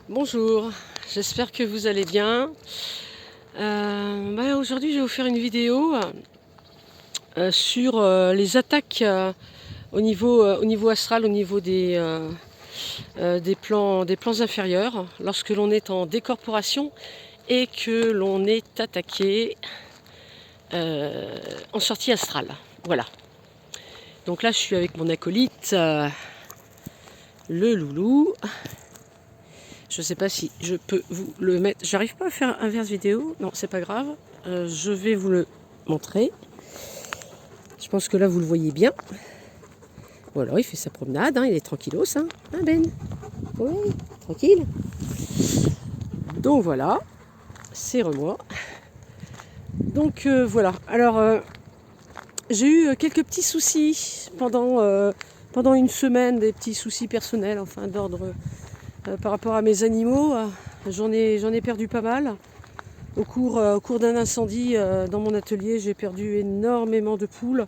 Bonjour, j'espère que vous allez bien. Aujourd'hui, je vais vous faire une vidéo sur les attaques au niveau astral, au niveau des plans inférieurs, lorsque l'on est en décorporation et que l'on est attaqué en sortie astrale. Voilà. Donc là, je suis avec mon acolyte, le loulou. Je ne sais pas si je peux vous le mettre. J'arrive pas à faire inverse vidéo. Non, c'est pas grave. Je vais vous le montrer. Je pense que là, vous le voyez bien. Voilà, il fait sa promenade. Il est tranquillos. Hein, Ben? Oui, tranquille. Donc voilà, c'est remoi. Donc voilà. Alors, j'ai eu quelques petits soucis pendant une semaine, des petits soucis personnels, enfin d'ordre par rapport à mes animaux. J'en ai perdu pas mal. Au cours d'un incendie dans mon atelier, j'ai perdu énormément de poules.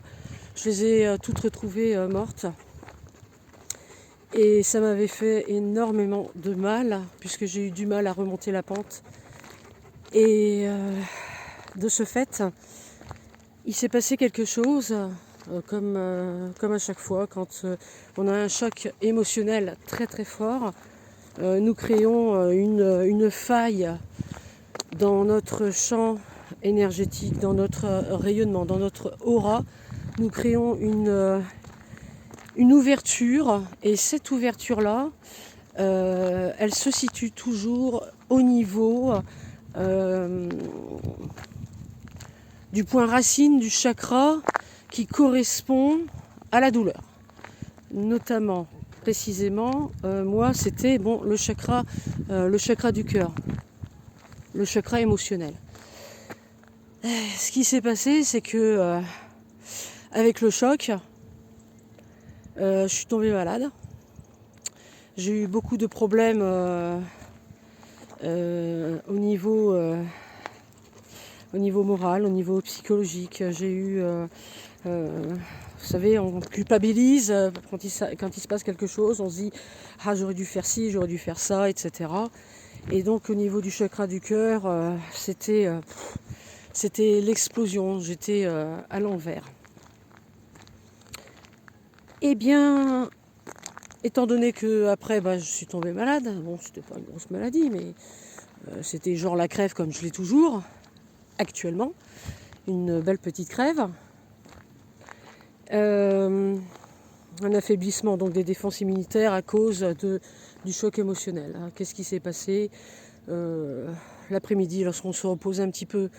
Je les ai toutes retrouvées mortes. Et ça m'avait fait énormément de mal, puisque j'ai eu du mal à remonter la pente. Et de ce fait, il s'est passé quelque chose, comme à chaque fois, quand on a un choc émotionnel très très fort. Nous créons une faille dans notre champ énergétique, dans notre rayonnement, dans notre aura. Nous créons une ouverture, et cette ouverture-là, elle se situe toujours au niveau du point racine du chakra qui correspond à la douleur. Notamment, précisément, moi, c'était le chakra du cœur, le chakra émotionnel. Ce qui s'est passé, c'est que avec le choc, je suis tombée malade. J'ai eu beaucoup de problèmes au niveau moral, au niveau psychologique. J'ai eu, vous savez, on culpabilise quand il se passe quelque chose. On se dit, ah, j'aurais dû faire ci, j'aurais dû faire ça, etc. Et donc au niveau du chakra du cœur, c'était l'explosion. J'étais à l'envers. Eh bien, étant donné que après, je suis tombée malade. Bon, c'était pas une grosse maladie, mais c'était genre la crève comme je l'ai toujours actuellement, une belle petite crève. Un affaiblissement donc des défenses immunitaires à cause du choc émotionnel. Qu'est-ce qui s'est passé l'après-midi lorsqu'on se repose un petit peu,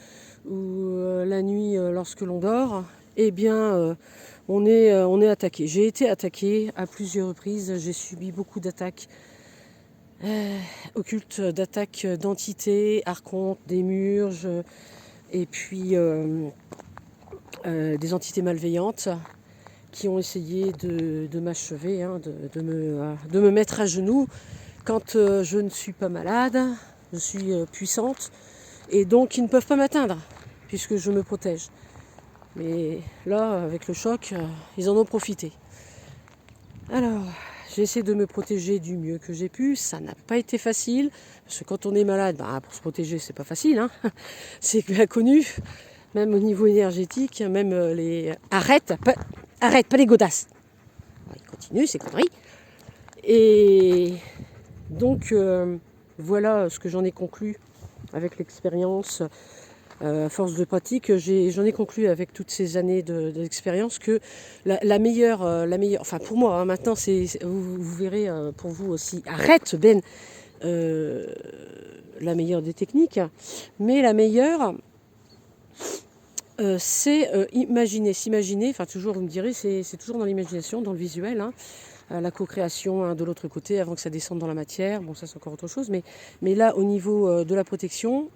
ou la nuit lorsque l'on dort? Eh bien, on est attaqué. J'ai été attaqué à plusieurs reprises. J'ai subi beaucoup d'attaques occultes, d'attaques d'entités, archontes, démurges, et puis des entités malveillantes qui ont essayé de m'achever, de me mettre à genoux quand je ne suis pas malade, je suis puissante, et donc ils ne peuvent pas m'atteindre puisque je me protège. Mais là, avec le choc, ils en ont profité. Alors, j'ai essayé de me protéger du mieux que j'ai pu. Ça n'a pas été facile, parce que quand on est malade, pour se protéger, c'est pas facile. C'est bien connu, même au niveau énergétique, même les... Arrête, pas les godasses. Il continue, c'est conneries. Et donc, voilà ce que j'en ai conclu avec l'expérience. À force de pratique, j'en ai conclu avec toutes ces années d'expérience que la meilleure, enfin pour moi, maintenant, vous verrez pour vous aussi. Arrête, Ben, la meilleure des techniques, mais la meilleure, c'est s'imaginer, enfin toujours vous me direz, c'est toujours dans l'imagination, dans le visuel, la co-création de l'autre côté avant que ça descende dans la matière. Bon, ça c'est encore autre chose, mais là au niveau de la protection,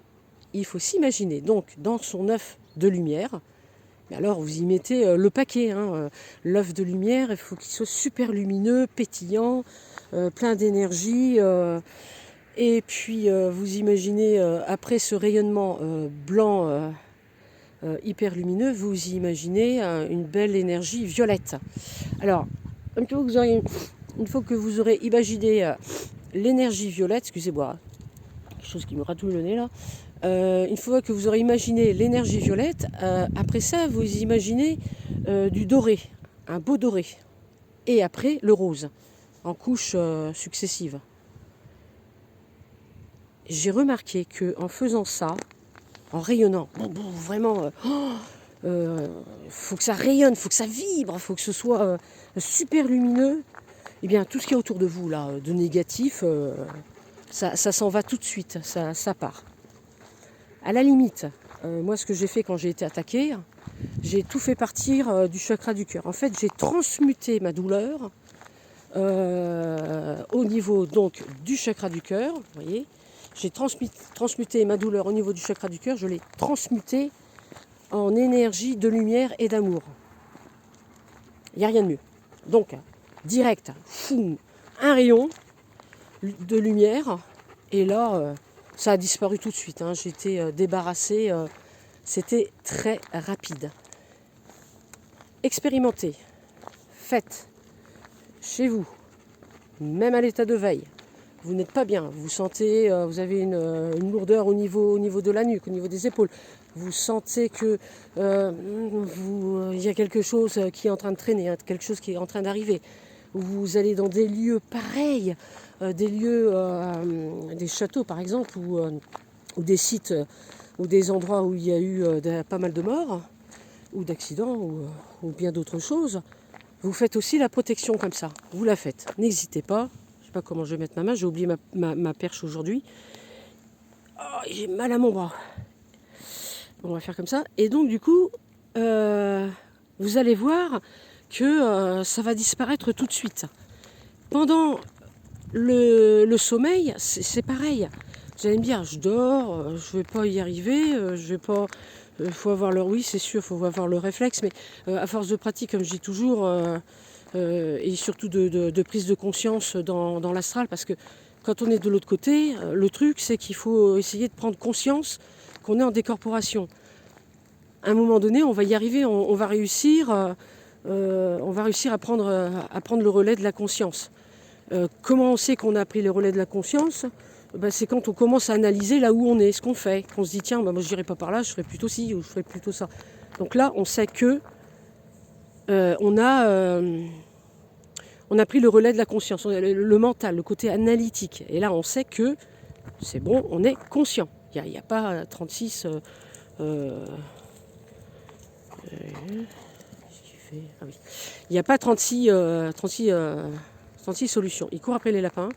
il faut s'imaginer donc dans son œuf de lumière. Mais alors vous y mettez le paquet, l'œuf de lumière, il faut qu'il soit super lumineux, pétillant, plein d'énergie. Et puis vous imaginez après ce rayonnement blanc hyper lumineux, vous y imaginez une belle énergie violette. Alors, une fois que vous aurez imaginé l'énergie violette, excusez-moi, quelque chose qui me ratouille le nez là. Une fois que vous aurez imaginé l'énergie violette, après ça, vous imaginez du doré, un beau doré. Et après, le rose, en couches successives. J'ai remarqué qu'en faisant ça, en rayonnant, vraiment, faut que ça rayonne, faut que ça vibre, faut que ce soit super lumineux, et bien tout ce qui est autour de vous là, de négatif, ça s'en va tout de suite, ça part. À la limite, moi ce que j'ai fait quand j'ai été attaquée, j'ai tout fait partir du chakra du cœur. En fait, j'ai transmuté ma douleur au niveau donc du chakra du cœur, vous voyez. J'ai transmuté ma douleur au niveau du chakra du cœur, je l'ai transmutée en énergie de lumière et d'amour. Il n'y a rien de mieux. Donc, direct, foum, un rayon de lumière, et là, ça a disparu tout de suite. Hein. J'ai été débarrassée, c'était très rapide. Expérimentez, faites, chez vous, même à l'état de veille. Vous n'êtes pas bien, vous sentez, vous avez une lourdeur au niveau de la nuque, au niveau des épaules. Vous sentez que il y a quelque chose qui est en train de traîner, hein, quelque chose qui est en train d'arriver. Vous allez dans des lieux pareils, des lieux, des châteaux par exemple, ou des sites, ou des endroits où il y a eu pas mal de morts, ou d'accidents, ou bien d'autres choses. Vous faites aussi la protection comme ça, vous la faites, n'hésitez pas. Je ne sais pas comment je vais mettre ma main, j'ai oublié ma perche aujourd'hui. Oh, j'ai mal à mon bras. Bon, on va faire comme ça. Et donc du coup, vous allez voir que ça va disparaître tout de suite. Pendant le sommeil, c'est pareil. Vous allez me dire, je dors, je ne vais pas y arriver, je vais pas... faut avoir le... Oui, c'est sûr, il faut avoir le réflexe, mais à force de pratique, comme je dis toujours... et surtout de prise de conscience dans l'astral, parce que quand on est de l'autre côté, le truc c'est qu'il faut essayer de prendre conscience qu'on est en décorporation. À un moment donné, on va y arriver, on va réussir à prendre le relais de la conscience. Comment on sait qu'on a pris le relais de la conscience ? C'est quand on commence à analyser là où on est, ce qu'on fait, qu'on se dit tiens, moi je n'irai pas par là, je ferai plutôt ci ou je ferai plutôt ça. Donc là, on sait que on a pris le relais de la conscience, le mental, le côté analytique. Et là, on sait que c'est bon, on est conscient. Il n'y a pas 36... il n'y a pas 36 solutions. Il court après les lapins.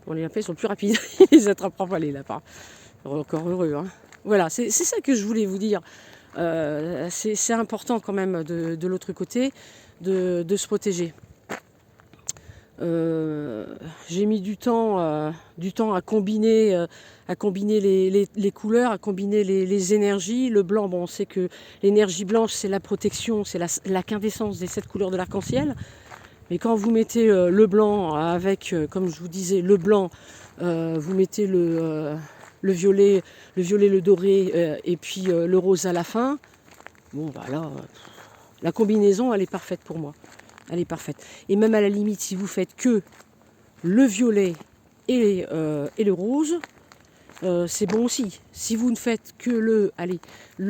Bon, les lapins sont plus rapides. Ils les attraperont pas, les lapins. Encore heureux. Hein. Voilà, c'est ça que je voulais vous dire. C'est important quand même de l'autre côté de se protéger. J'ai mis du temps à combiner les couleurs, à combiner les énergies. Le blanc, bon, on sait que l'énergie blanche, c'est la protection, c'est la quintessence des 7 couleurs de l'arc-en-ciel. Mais quand vous mettez le blanc avec, comme je vous disais, le blanc, vous mettez le violet, le doré et puis le rose à la fin, bon, bah là, la combinaison, elle est parfaite pour moi. Elle est parfaite. Et même à la limite, si vous faites que le violet et le rose, c'est bon aussi. Si vous ne faites que le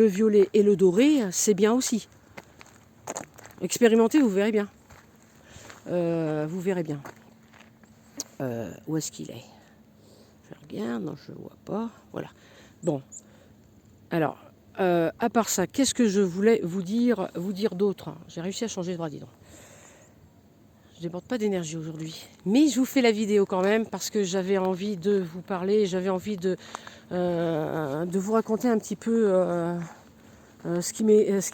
violet et le doré, c'est bien aussi. Expérimentez, vous verrez bien. Vous verrez bien. Où est-ce qu'il est ? Je regarde, non, je ne le vois pas. Voilà. Bon. Alors, à part ça, qu'est-ce que je voulais vous dire d'autre ? J'ai réussi à changer de bras, dis donc. Je ne déborde pas d'énergie aujourd'hui. Mais je vous fais la vidéo quand même parce que j'avais envie de vous parler, j'avais envie de vous raconter un petit peu ce qui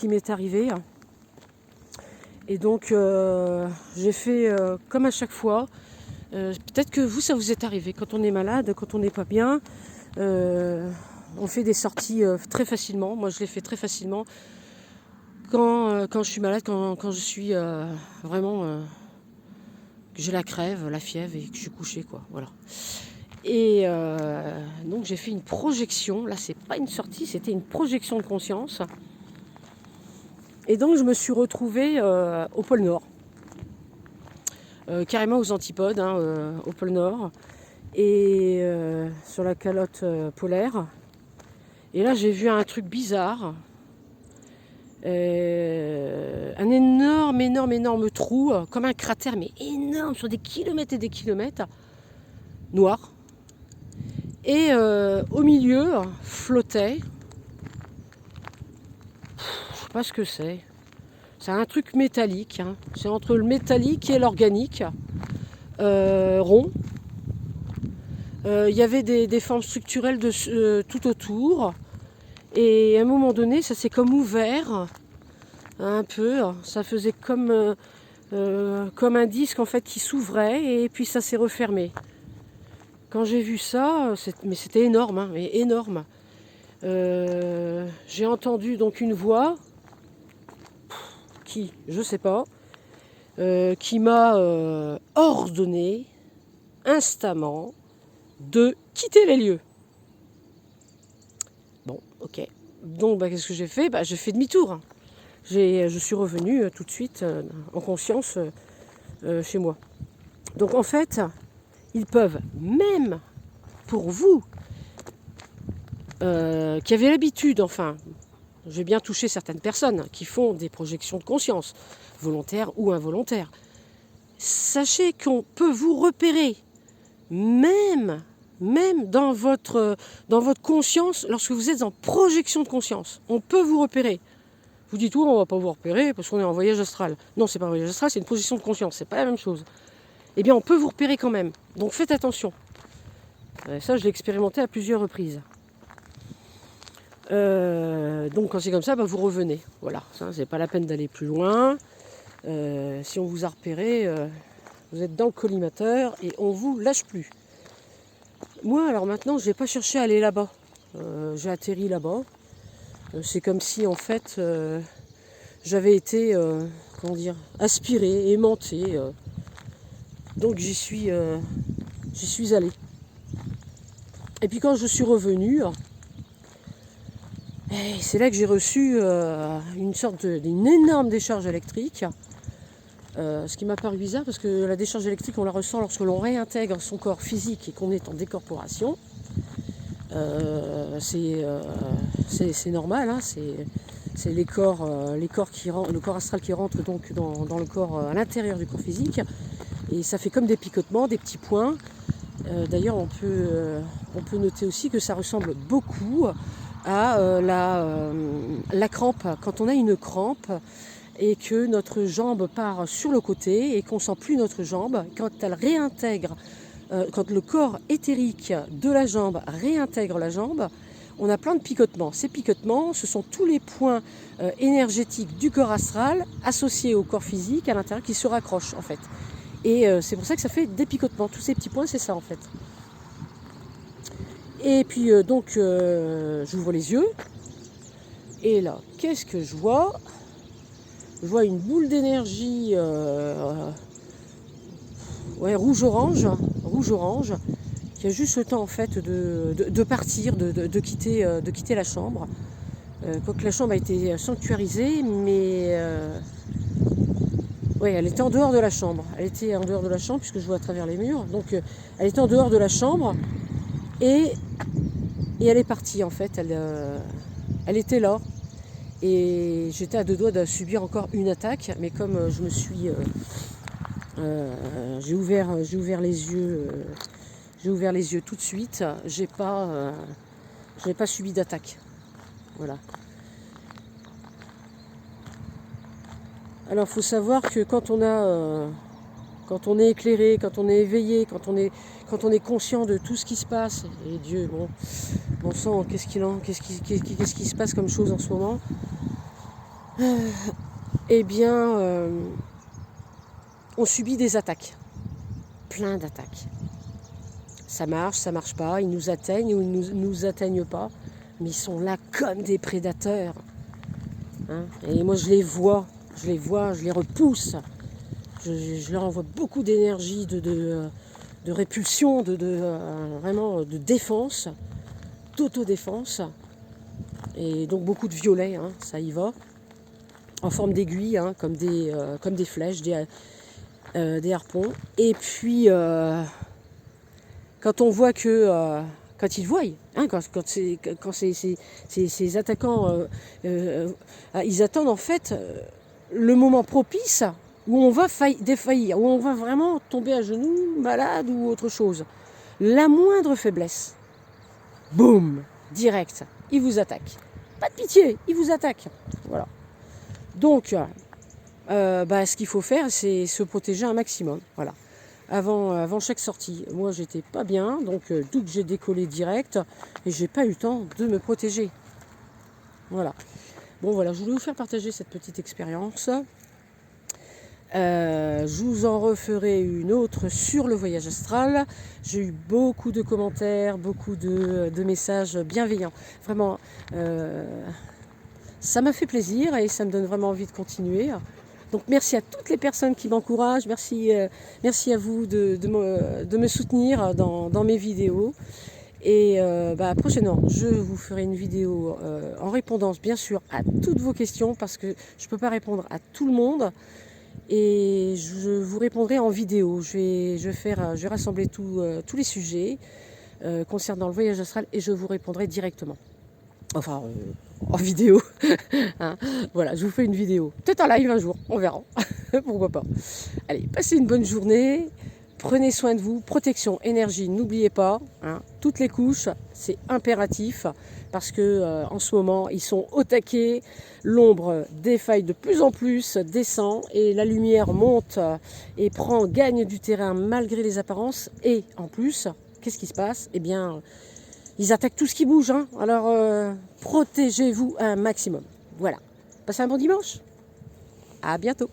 m'est arrivé. Et donc j'ai fait comme à chaque fois. Peut-être que vous, ça vous est arrivé. Quand on est malade, quand on n'est pas bien, on fait des sorties très facilement. Moi, je les fais très facilement. Quand je suis malade, quand je suis vraiment... que j'ai la crève, la fièvre et que je suis couchée, quoi. Voilà. Et donc j'ai fait une projection. Là, c'est pas une sortie, c'était une projection de conscience. Et donc je me suis retrouvée au pôle Nord. Carrément aux antipodes, hein, au pôle Nord. et sur la calotte polaire. Et là, j'ai vu un truc bizarre. Un énorme trou, comme un cratère, mais énorme, sur des kilomètres et des kilomètres, noir. Et au milieu, flottait, je sais pas ce que c'est. C'est un truc métallique, hein. C'est entre le métallique et l'organique, rond. Il y avait des formes structurelles tout autour. Et à un moment donné, ça s'est comme ouvert, un peu. Ça faisait comme un disque en fait qui s'ouvrait et puis ça s'est refermé. Quand j'ai vu ça, mais c'était énorme, hein, mais énorme. J'ai entendu donc une voix qui, je sais pas, qui m'a ordonné instamment de quitter les lieux. Bon, ok. Donc, qu'est-ce que j'ai fait? J'ai fait demi-tour. Je suis revenue tout de suite en conscience chez moi. Donc, en fait, ils peuvent, même pour vous, qui avez l'habitude, enfin, j'ai bien touché certaines personnes qui font des projections de conscience, volontaires ou involontaires. Sachez qu'on peut vous repérer, même dans votre conscience, lorsque vous êtes en projection de conscience. On peut vous repérer. Vous dites, on ne va pas vous repérer parce qu'on est en voyage astral. Non, c'est pas un voyage astral, c'est une projection de conscience, c'est pas la même chose. Eh bien, on peut vous repérer quand même. Donc faites attention. Ça, je l'ai expérimenté à plusieurs reprises. Donc quand c'est comme ça, vous revenez. Voilà, ça, c'est pas la peine d'aller plus loin. Si on vous a repéré, vous êtes dans le collimateur et on vous lâche plus. Moi, alors maintenant, je n'ai pas cherché à aller là-bas. J'ai atterri là-bas. C'est comme si, en fait, j'avais été, aspiré, aimanté. Donc j'y suis allée. Et puis quand je suis revenue, c'est là que j'ai reçu une énorme décharge électrique. Ce qui m'a paru bizarre parce que la décharge électrique, on la ressent lorsque l'on réintègre son corps physique et qu'on est en décorporation. C'est normal, hein, c'est les corps qui rentrent, le corps astral qui rentre donc dans le corps, à l'intérieur du corps physique. Et ça fait comme des picotements, des petits points. D'ailleurs, on peut noter aussi que ça ressemble beaucoup à la crampe. Quand on a une crampe et que notre jambe part sur le côté et qu'on ne sent plus notre jambe, quand elle réintègre, quand le corps éthérique de la jambe réintègre la jambe, on a plein de picotements. Ces picotements, ce sont tous les points énergétiques du corps astral associés au corps physique à l'intérieur qui se raccrochent en fait. Et c'est pour ça que ça fait des picotements. Tous ces petits points, c'est ça en fait. Et puis j'ouvre les yeux. Et là, qu'est-ce que je vois? Je vois une boule d'énergie rouge-orange, qui a juste le temps en fait de partir, de quitter la chambre. Quoique la chambre a été sanctuarisée, mais elle était en dehors de la chambre. Elle était en dehors de la chambre puisque je vois à travers les murs. Donc elle était en dehors de la chambre et elle est partie en fait. Elle était là. Et j'étais à deux doigts de subir encore une attaque, mais comme je me suis, j'ai ouvert les yeux tout de suite, j'ai pas subi d'attaque. Voilà. Alors, faut savoir que quand on est éclairé, quand on est éveillé, quand on est conscient de tout ce qui se passe, et Dieu, bon sang, qu'est-ce qui se passe comme chose en ce moment? Eh bien, on subit des attaques, plein d'attaques. Ça marche pas, ils nous atteignent ou ils nous atteignent pas, mais ils sont là comme des prédateurs. Hein, et moi je les vois, je les repousse. Je leur envoie beaucoup d'énergie, de répulsion, vraiment de défense, d'autodéfense. Et donc beaucoup de violet, hein, ça y va. En forme d'aiguille, hein, comme des flèches, des harpons. Et puis quand on voit que... quand ils voient, hein, quand ces attaquants, ils attendent en fait le moment propice où on va défaillir, où on va vraiment tomber à genoux, malade ou autre chose. La moindre faiblesse, boum, direct, ils vous attaquent. Pas de pitié, ils vous attaquent. Voilà. Donc, ce qu'il faut faire, c'est se protéger un maximum. Voilà. Avant chaque sortie, moi j'étais pas bien, donc d'où que j'ai décollé direct et j'ai pas eu le temps de me protéger. Voilà. Bon voilà, je voulais vous faire partager cette petite expérience. Je vous en referai une autre sur le voyage astral. J'ai eu beaucoup de commentaires, beaucoup de messages bienveillants. Vraiment, ça m'a fait plaisir et ça me donne vraiment envie de continuer. Donc merci à toutes les personnes qui m'encouragent, merci à vous de me soutenir dans mes vidéos. Et prochainement, je vous ferai une vidéo en répondant bien sûr à toutes vos questions parce que je ne peux pas répondre à tout le monde. Et je vous répondrai en vidéo. Je vais rassembler tous les sujets concernant le voyage astral et je vous répondrai directement. Enfin, en vidéo. Hein, voilà, je vous fais une vidéo. Peut-être en live un jour, on verra. Pourquoi pas. Allez, passez une bonne journée. Prenez soin de vous. Protection, énergie, n'oubliez pas. Hein, toutes les couches, c'est impératif. Parce que en ce moment, ils sont au taquet. L'ombre défaille de plus en plus, descend. Et la lumière monte et gagne du terrain malgré les apparences. Et en plus, qu'est-ce qui se passe? Eh bien... ils attaquent tout ce qui bouge, hein. Alors protégez-vous un maximum. Voilà. Passez un bon dimanche. À bientôt.